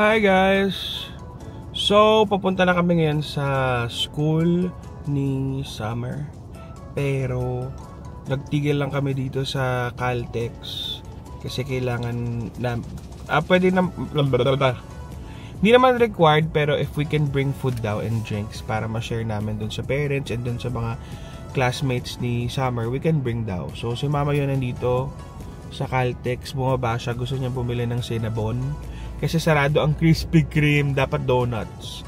Hi guys! So, papunta na kami ngayon sa school ni Summer. Pero, nagtigil lang kami dito sa Caltex. Kasi kailangan na... pwede na... Hindi naman required, pero if we can bring food daw and drinks para ma-share namin dun sa parents and dun sa mga classmates ni Summer, we can bring daw. So, si Mama yun nandito sa Caltex. Bumaba siya. Gusto niya bumili ng Cinnabon. Kasi sarado ang Krispy Kreme, dapat donuts.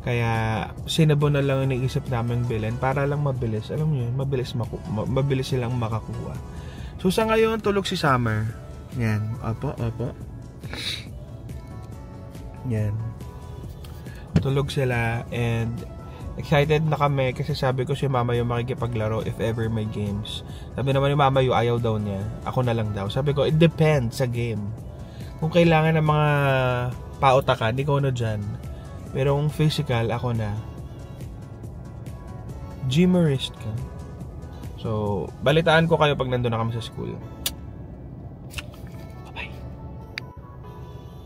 Kaya Cinnabon na lang yung naisip namin bilhin para lang mabilis. Alam niyo yun, mabilis silang makakuha. So sa ngayon, tulog si Summer. Yan, opo. Yan. Tulog sila and excited na kami kasi sabi ko si Mama yung makikipaglaro if ever may games. Sabi naman ni Mama yung ayaw daw niya. Ako na lang daw. Sabi ko, it depends sa game. Kung kailangan ng mga pautakan, ikaw na dyan. Pero kung physical, ako na. Gymmerist ka. So, balitaan ko kayo pag nandun na kami sa school. Bye-bye.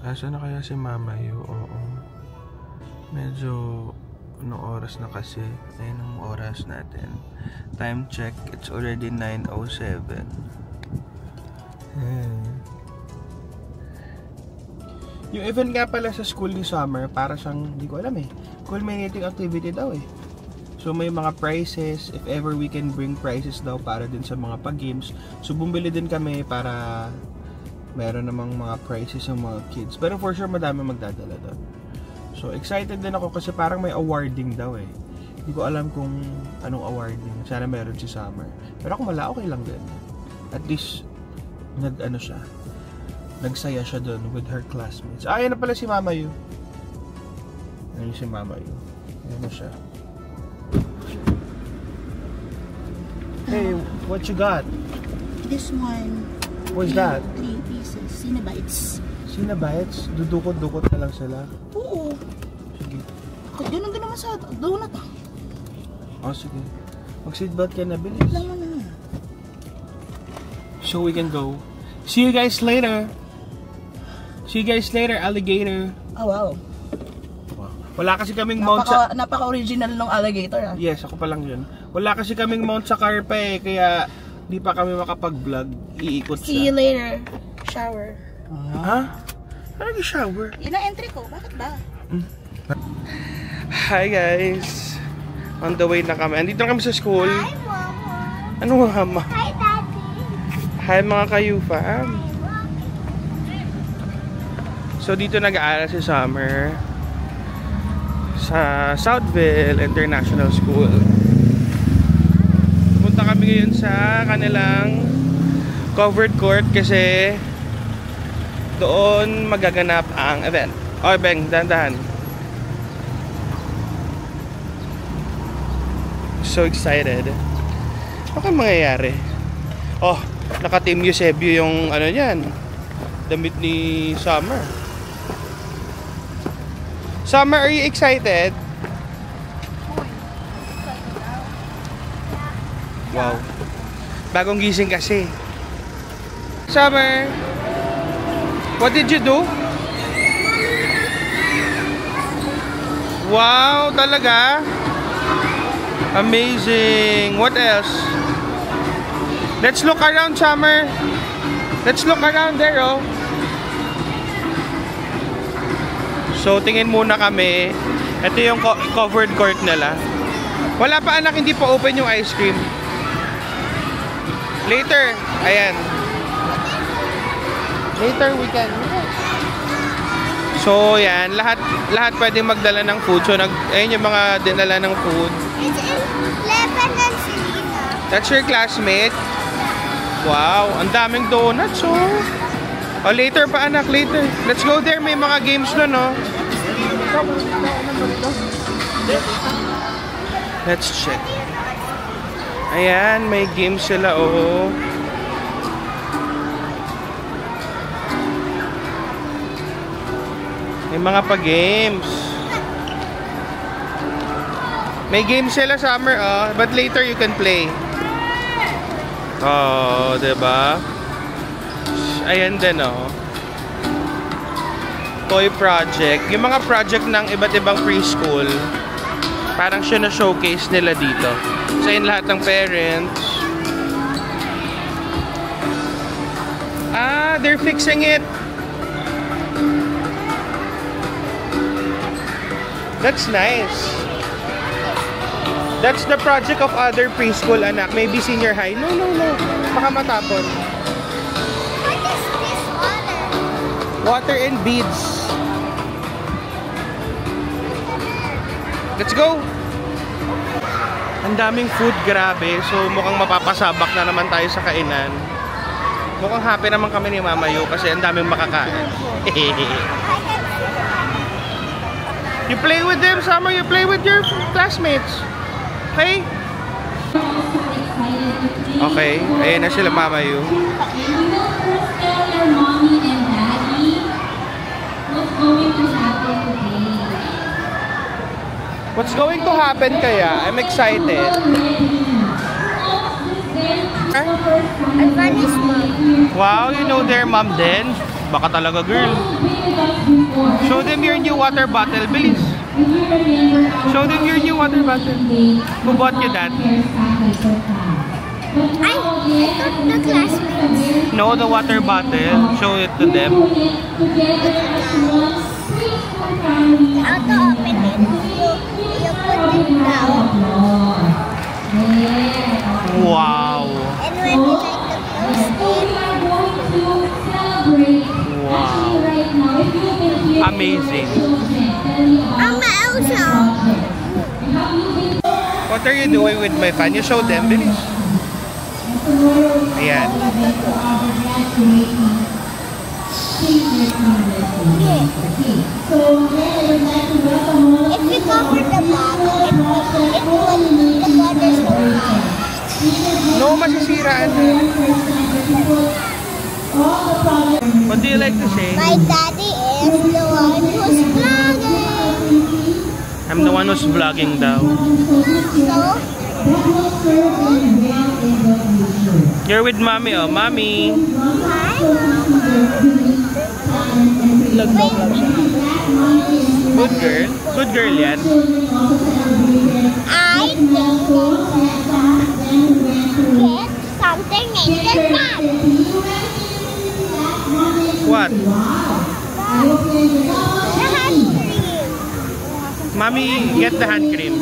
Asa na kaya si Mama Yu? Oo. Medyo, anong oras na kasi? Ayun ang oras natin. Time check, it's already 9:07. Yung event nga pala sa school ni Summer, para siyang, hindi ko alam culminating activity daw So may mga prizes, if ever we can bring prizes daw para din sa mga pag-games. So bumili din kami para meron namang mga prizes ng mga kids. Pero for sure madami magdadala doon. So excited din ako kasi parang may awarding daw Hindi ko alam kung anong awarding. Sana meron si Summer. Pero kung wala, okay lang din. At least, nagsaya siya doon with her classmates. Ayan na pala si Mama Yu. Ayan si Mama Yu. Ayan na siya. Hey, what you got? This one. What's that? 3 pieces. Cinnabites. Cinnabites? Dudukot-dukot na lang sila? Oo. Sige. Ganun din naman sa donut. Oh, sige. Mag-seatbelt ka na, bilis. Lang mo na. So we can go. See you guys later. See you guys later, alligator. Oh, wow. Wala kasi kaming mount sa... Napaka-original ng alligator Yes, ako pa lang yun. Wala kasi kaming mount sa car pa kaya di pa kami makapag-vlog. Iikot siya. See you later. Shower. Ha? Ano yung shower? Yun ang entry ko. Bakit ba? Hi guys. On the way na kami. Andito na kami sa school. Hi, Mama. Ano Mama? Hi, Daddy. Hi mga kayufa. So dito nag-aaral si Summer sa Southville International School. Punta kami ngayon sa kanilang covered court kasi doon magaganap ang event. Oh, Beng, dahan-dahan. So excited. Ano kaya mangyayari? Oh, naka-Team Eusebio yung ano yan, damit ni Summer. Summer, are you excited? Wow. Bagong gising kasi. Summer, what did you do? Wow, talaga? Amazing. What else? Let's look around, Summer. Let's look around there, oh. So, tingin muna kami. Ito yung covered court nila. Wala pa anak, hindi pa open yung ice cream. Later. Ayan. Later we can. So, yan. Lahat pwedeng magdala ng food. So, ayun yung mga dinala ng food. It's 11 and Selena. That's your classmate? Wow. Ang daming donuts, oh. Oh, later pa anak, later. Let's go there, may mga games na, no? Let's check. Ayan, may games sila, oh. May mga pa-games. May games sila, Summer, oh. But later you can play. Oh, diba? Ayan din, oh. toy project. Yung mga project ng iba't ibang preschool, parang siya na-showcase nila dito. So, yun lahat ng parents. Ah, they're fixing it. That's nice. That's the project of other preschool, anak. Maybe senior high. No. Baka matapon. What is this water? Water and beads. Let's go! Ang daming food, grabe. So, mukhang mapapasabak na naman tayo sa kainan. Mukhang happy naman kami ni Mama Yu kasi ang daming makakain. You play with them, Summer. You play with your classmates. Okay? Okay. Ayan na sila, Mama Yu. What's going to happen kaya? I'm excited. Advantage mom. Wow, you know their mom then? Baka talaga, girl. Show them your new water bottle, bilis. Show them your new water bottle. Who bought you that? I thought the classmates. No, the water bottle. Show it to them. How to open it? You put it down. Wow. And when you like to close it. Wow. Amazing. Mama also. What are you doing with my fan? You show them, bilis. Ayan. If we cover the bottle, it will the water so high. No, masisiraan na. What do you like to say? My daddy is the one who's vlogging. I'm the one who's vlogging daw. So, You're with mommy, oh. Mommy. hi. Good girl. Good girl yan. I think get something in the pan. What? The hand cream. Mommy, get the hand cream.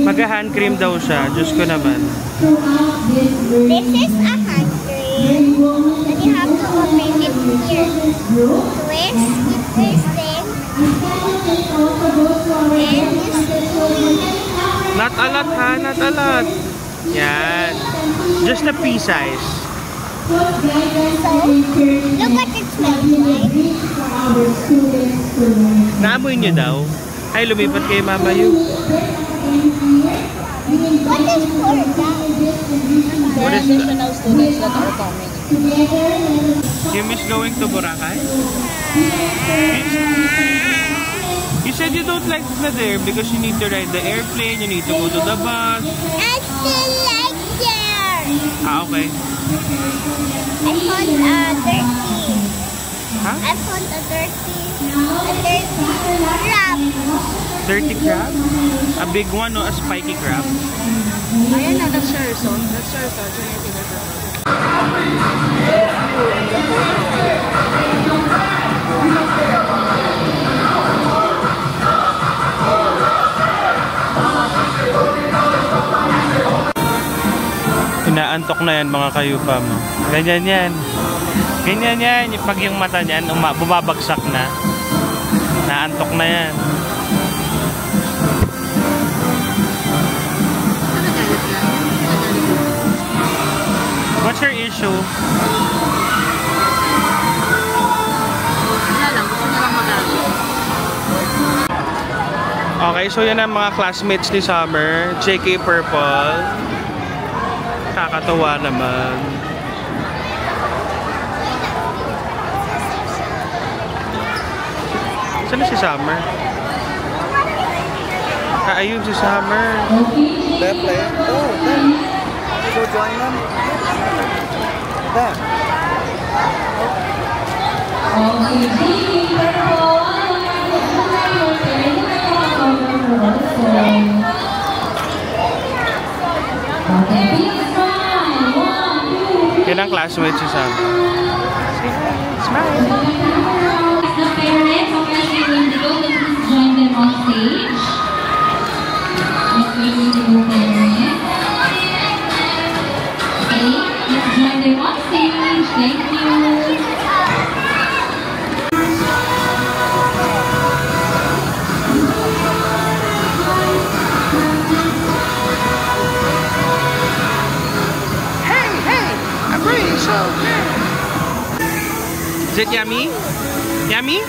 Mag-hand cream daw siya. Diyos ko naman. This is a hand cream. Then you have to open it here. Twist, twisting. And you screw. Not a lot, ha? Not a lot. Yan. Just a pea size. So, look what it smells like. Naamoy niyo daw. Ay, lumipat kay Mama Yu. What is for that? What is that? Additional students that are coming. You miss going to Boracay? You said you don't like na there because you need to ride the airplane, you need to go to the bus. I still like there. Ah, okay. I found a dirty. Huh? I found a dirty crab. Dirty crab? A big one or a spiky crab? Ayan na, that's your son. That's your son. So yung pinag-report. Inaantok na yan mga kayupa mo. Ganyan yan. Ganyan yan. Pag yung mata niyan, bumabagsak na. Naantok na yan. What's your issue? Wala lang, gusto na lang magalit. Okay, so yan ang mga classmates ni Summer. JK Purple. Kakatawa naman. Saan na si Summer? Ah, ayun si Summer. They're playing. Oh, there. You go join them. There. Yan ang classmates si Sam. Smile! The parents of Mr. Indigo, please join them on stage. Mr. Indigo parents. Okay, let's join them on stage. Thank you. Is it yummy? Yummy?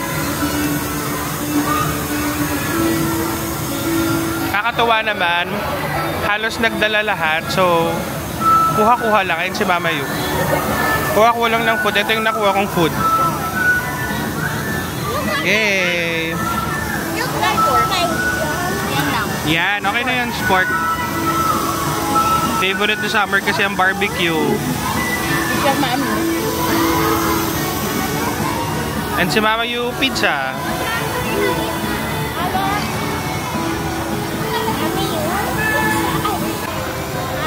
Kakatuwa naman. Halos nagdala lahat. So, kuha-kuha lang. Ayun si Mama Yu. Kuha-kuha lang ng food. Ito yung nakuha kong food. Yay! Yan. Okay na yan, sport. Favorite ni Summer kasi ang barbecue. And si Mama Yu, pizza.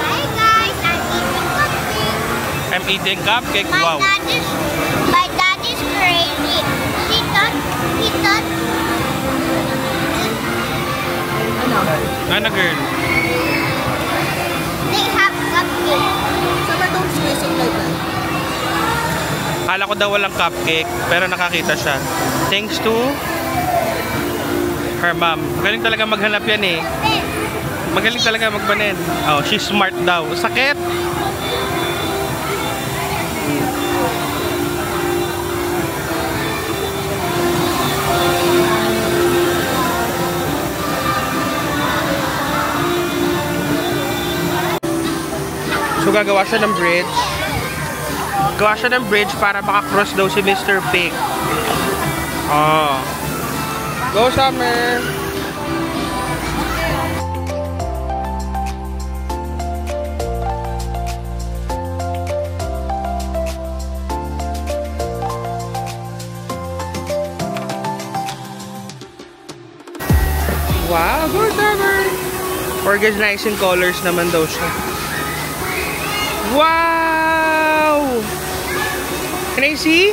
Hi guys, I'm eating cupcake. I'm eating cupcake. Wow. My dad is crazy. He thought Ano girl? they have cupcake. Summer don't squeezing like that. Akala ko daw walang cupcake, pero nakakita siya. Thanks to her mom. Magaling talaga maghanap yan eh. Magaling talaga magbanin. Oh, she's smart daw. Sakit! So gagawa siya ng bridge. Gawa siya ng bridge para makakross daw si Mr. Pig. Oh. Go Summer! Wow! Go Summer! Organizing colors naman daw siya. Wow! Can I see?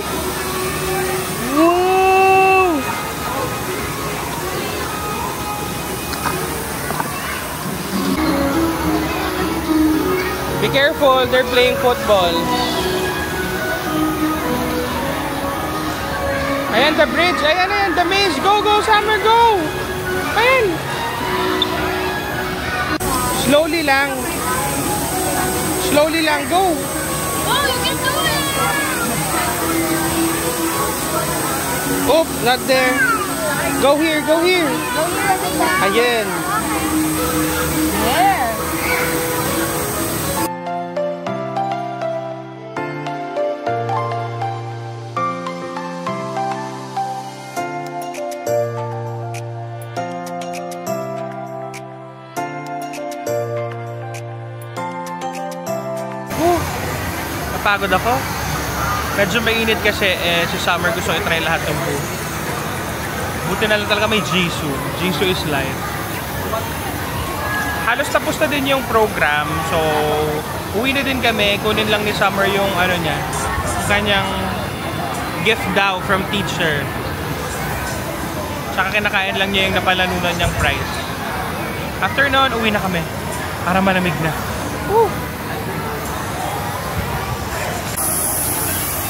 Whoa! Be careful, they're playing football. Ayan, the bridge. Ayan, the maze. Go, go, Summer, go! Ayan! Slowly lang. Slowly lang, go! Oh, you can do it! Oh, not there. Go here, go here. Ayan. There. Napagod ako. Medyo mainit kasi si Summer gusto i-try lahat ng food. Buti na lang talaga may Jisoo. Jisoo is life. Halos tapos na din yung program. So, uwi na din kami. Kunin lang ni Summer yung ano niya, kanyang gift daw from teacher. Tsaka kinakain lang niya yung napalanunan niyang prize. After noon, uwi na kami. Para malamig na. Woo!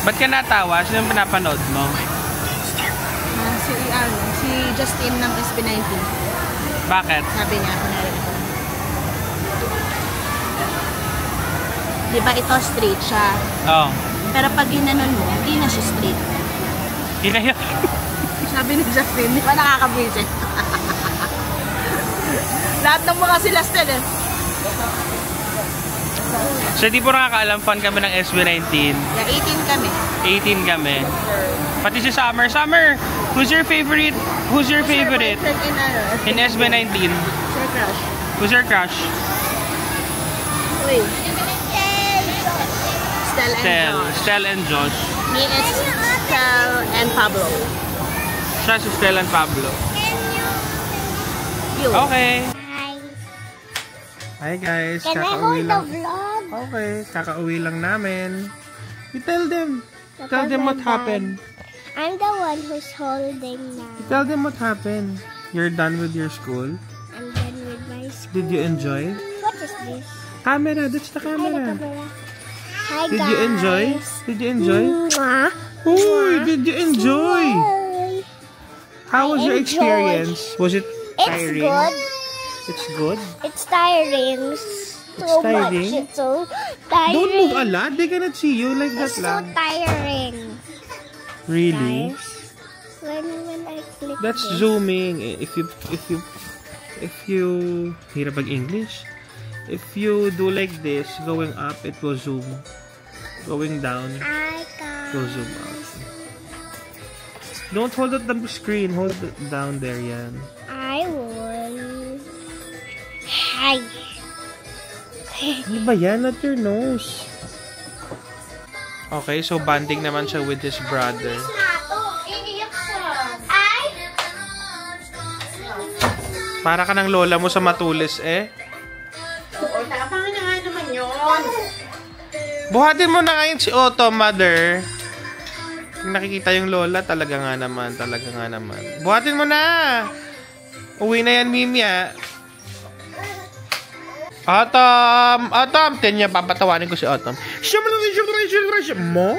Ba't ka natawa? Sino yung pinapanood mo? Si Justin ng SB19. Bakit? Sabi niya, kunwari ako. Diba ito straight siya? Oo. Pero pag ginanon mo, hindi na siya straight. Hindi na yun. Sabi ni Justin, di ba nakaka-visit? Lahat ng mga sila still eh. So di po nakakaalam, fan kami ng SB19. Yeah, 18 kami. 18 kami. Pati si Summer. Summer, who's your favorite? Who's your favorite? In SB19. Sir crush. Who's your crush? Wait. Stella and Josh. Stel and Josh. Me is Stel and Pablo. Siya si Stel and Pablo. You. Okay. Hi. Hi guys, Can I kakauwi hold the lang. vlog? Okay, kakauwi lang namin. You tell them. Because Tell them what I'm happened. I'm the one who's holding now. Tell them what happened. You're done with your school. I'm done with my school. Did you enjoy? What is this? Camera, that's the Hi, the camera. camera. Hi, Did guys. you enjoy? Did you enjoy? Mwah. Uy, did you enjoy? Hi. How was I your enjoyed. experience? Was it It's tiring? good. It's good? It's tiring. So tiring? much. It's so tiring. Don't move a lot. They cannot see you like that It's so lang. tiring. Really? Guys. When I click That's this. zooming. If you hirap pag English. If you do like this, going up, it will zoom. Going down, I it will zoom got. out. Don't hold it on the screen. Hold it down there, yan. I will. Hi. Ano ba yan? Not your nose. Okay, so bonding naman siya with his brother. Para ka ng lola mo sa matulis eh. O, tama na nga naman yun. Buhatin mo na ngayon si Otto, mother. Kung nakikita yung lola, talaga nga naman. Buhatin mo na! Uwi na yan, Mimya. Autumn! Tiyan niya, papatawanin ko si Autumn. Mo?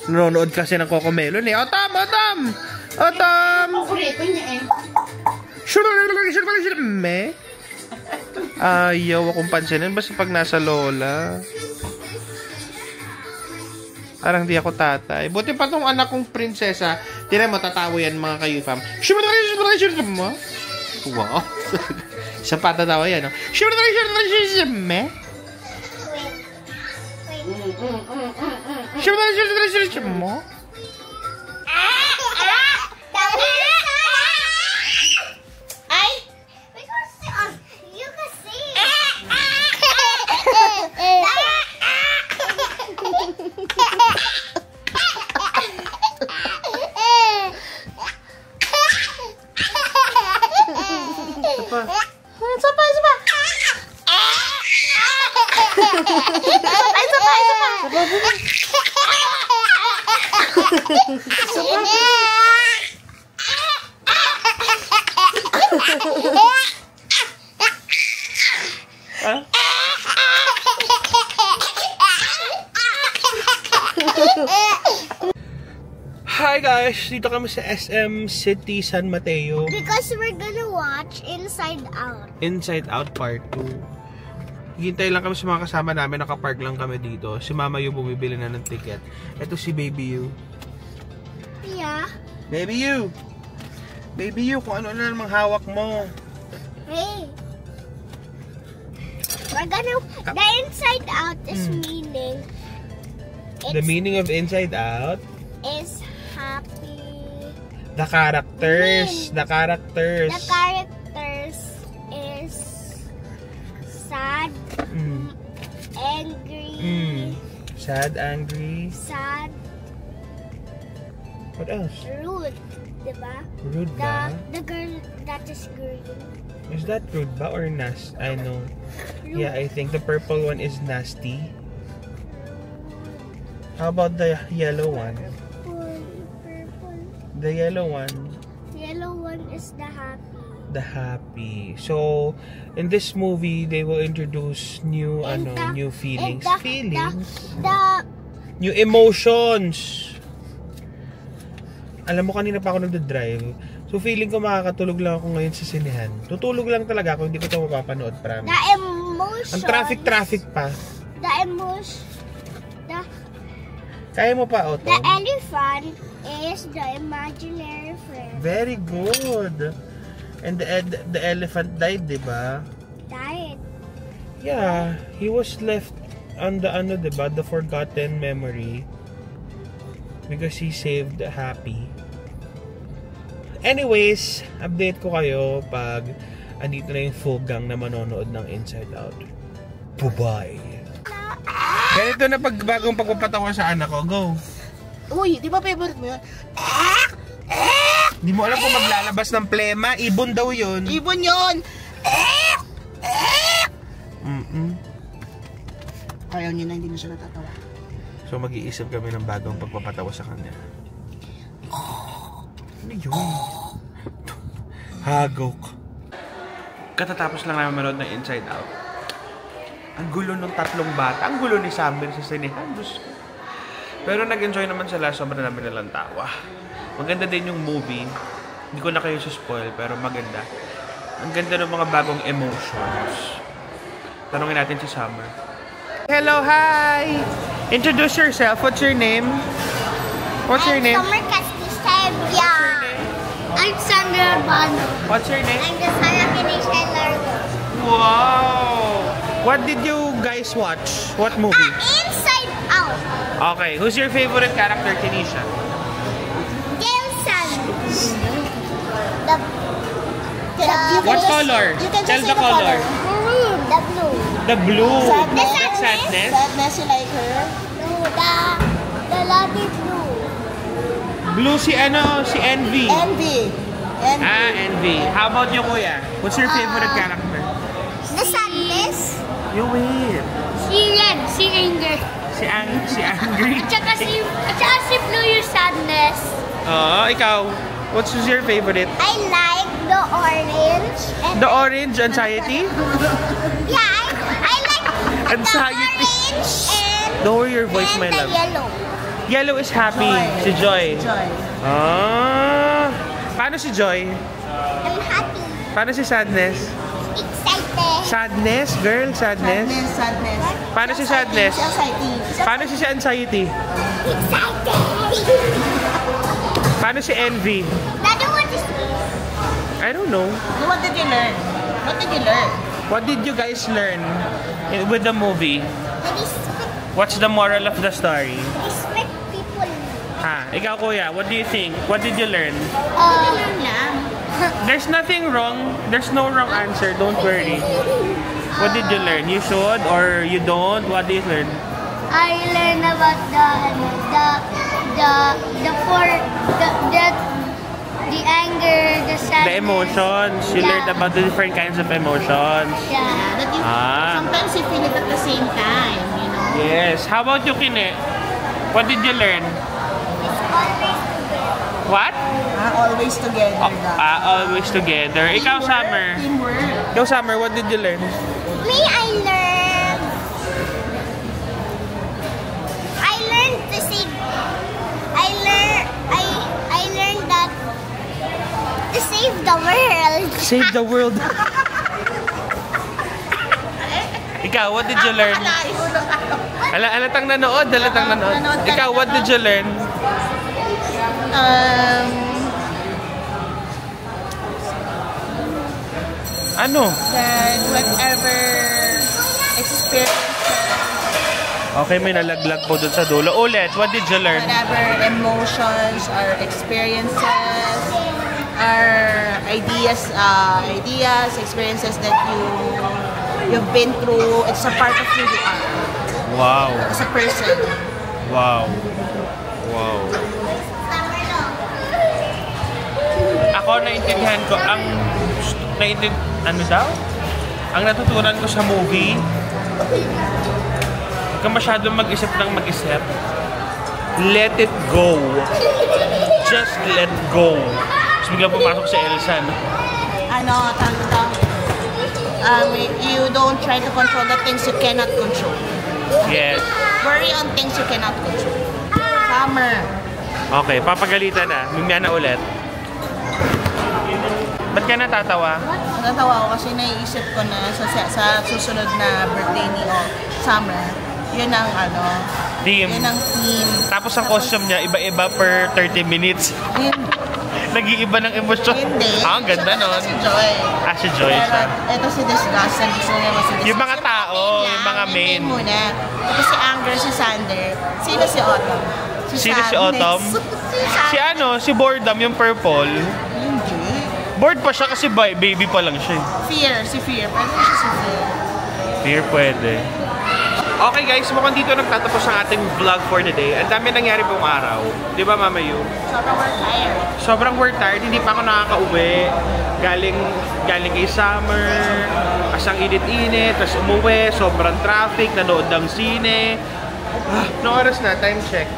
Nanonood kasi ng Cocomelon eh. Autumn! Kukulitin niya eh. Me? Ayaw akong pansinin. Basta pag nasa lola. Parang di ako tatay. Buti pa tong anak kong prinsesa. Tira mo, tatawa yan mga kayo-fam. Mo? Wow. Isa pa tatawa yan, no? Me? Mo? Hi guys! Dito kami sa SM City San Mateo. Because we're gonna watch Inside Out. Inside Out Part 2. Hintay lang kami sa mga kasama namin. Nakapark lang kami dito. Si Mama Yu bumibili na ng ticket. Ito si Baby Yu. Yeah. Baby Yu! Baby Yu, kung ano na namang hawak mo. Hey. We're gonna. The Inside Out is meaning. The meaning of Inside Out? Is happy. The characters. The characters. The characters is sad, angry, Sad, angry. sad, What else? rude, diba? Rude ba? The girl that is green. Is that rude ba or nasty? I know. Rude. Yeah, I think the purple one is nasty. How about the yellow one? Purple. The yellow one. Yellow one is the happy. The happy. So, in this movie, they will introduce new, And the- new feelings. and the- Feelings? The New emotions. Alam mo, kanina pa ako nagdadrive. So, feeling ko makakatulog lang ako ngayon sa sinehan. Tutulog lang talaga ako, hindi ko ito mapapanood, promise. emotion. Ang traffic pa. The emotion. Kaya mo pa, Otto? The elephant is the imaginary friend. Very good. And the elephant died, di ba? Died. Yeah, he was left on the di ba, the forgotten memory because he saved Happy. Anyways, update ko kayo pag andito na yung full gang na manonood ng Inside Out. Bye-bye. Ganito na bagong pagpapatawa sa anak ko. Go. Uy, di ba favorite mo yun? Di mo alam kung maglalabas ng plema. Ibon daw yun. Ibon yun! Ayaw niya na, hindi na siya natatawa. So mag-iisip kami ng bagong pagpapatawa sa kanya. Ano yun? Hagok. Katatapos lang namin manood ng Inside Out. Ang gulo ng tatlong bata. Ang gulo ni Summer sa sinehan. Diyos ko. Pero nag-enjoy naman sila. Sobrang namin nalang tawa. Maganda din yung movie. Hindi ko na kayo spoil, pero maganda. Ang ganda ng mga bagong emotions. Tanungin natin si Summer. Hello, hi! Introduce yourself. What's your name? What's your name? Summer Castistabia. I'm Sandra Bano. What's your name? I'm the Sarah Kinisha Largo. Wow! What did you guys watch? What movie? Inside Out. Okay, who's your favorite character, Kinisha? Gelson. What color? You can Tell just the say the color. The blue. The blue. Sadness. That's sadness. Sadness, you like her? Blue. The lobby blue. Blue si ano? Si Envy. Envy. Ah, Envy. How about you, kuya? What's your favorite character? The sadness. You win. Si Red. Si Anger. Si Angry. At saka si Blue yung sadness. Ikaw. What's your favorite? I like the orange. And The orange anxiety? yeah, I like Anxiety. the orange and, Lower your voice, my and the love. yellow. Yellow is happy. Joy. Si Joy. Joy. Paano si Joy? I'm happy. Paano si Sadness? Excited. Sadness? Girl, sadness? Sadness. Paano si Sadness? Anxiety. Paano si Anxiety? Excited. Paano si Envy? Daddy, what is this? I don't know. What did you learn? What did you learn? What did you guys learn with the movie? Respect What's the moral of the story? people. Ha, ikaw kuya, what do you think? What did you learn? There's nothing wrong. There's no wrong answer. Don't worry. What did you learn? You should or you don't? What did you learn? I learned about the anger, the sadness. The emotions. You Yeah. learned about the different kinds of emotions. Yeah. That you, Ah. sometimes you feel it at the same time, you know? Yes. How about you, Kine? What did you learn? It's always together. What? Always together. Always together. Ikaw, Summer. Teamwork. Ikaw, Summer, what did you learn? Me, I learned to save. I learned that to save the world. Save the world. Ikaw, what did you learn? Alatang nanood. Ikaw, what did you learn? Ano? That whatever experience, Okay, may nalaglag po dun sa dulo. Ulit, what did you learn? whatever emotions or experiences or ideas, experiences that you've been through, it's a part of who you are Wow. as a person. Wow. Wow. Ako, naintindihan ko, ano daw? Ang natutunan ko sa movie, huwag ka masyadong mag-isip ng mag-isip. Let it go. Just let go. Tapos biglang pumasok si Elsa, no? You don't try to control the things you cannot control. Yes. Worry on things you cannot control. Summer. Okay, papagalitan na. Mimya na ulit. Ba't ka natatawa? Natatawa ako kasi naiisip ko na sa susunod na birthday ni Summer, yun ang Team. yun ang theme. Tapos ang costume niya, iba-iba per 30 minutes. Nag-iiba ng emosyon. Hindi. Ang ganda Siya nun. Si Joy. Si Joy Pero siya. ito si Disgust. Gusto niya mas si Disgust. Yung mga tao, yung mga main. muna. Tapos si Anger, si Sander. Sino si Autumn? Sino si Sadness. Autumn? Si Boredom, yung purple. Hindi. Bored pa siya kasi baby pa lang siya. Fear. Si Fear. Pwede siya si Fear. Fear pwede. Okay guys, mukhang dito nagtatapos ang ating vlog for the day. Ang dami nangyari buong araw. Di ba, Mama Yu? Sobrang we're tired. Hindi pa ako nakaka-uwi. Galing kay summer. Asang init-init. Tapos umuwi. Sobrang traffic. Nanood ng sine. Noong oras na? Time check.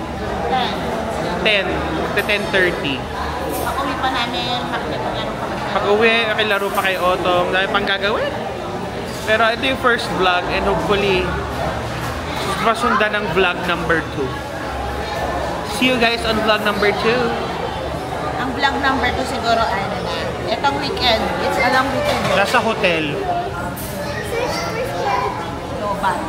10. 10:30. Pag-uwi pa namin, makikipaglaro pa. Pag-uwi, nakilaro pa kay Autumn. Dahil pang gagawin. Pero ito yung first vlog and hopefully masundan ng vlog number 2. See you guys on vlog number 2. Ang vlog number 2 siguro ano na. Itong weekend. It's a long weekend. Nasa hotel. Lobat.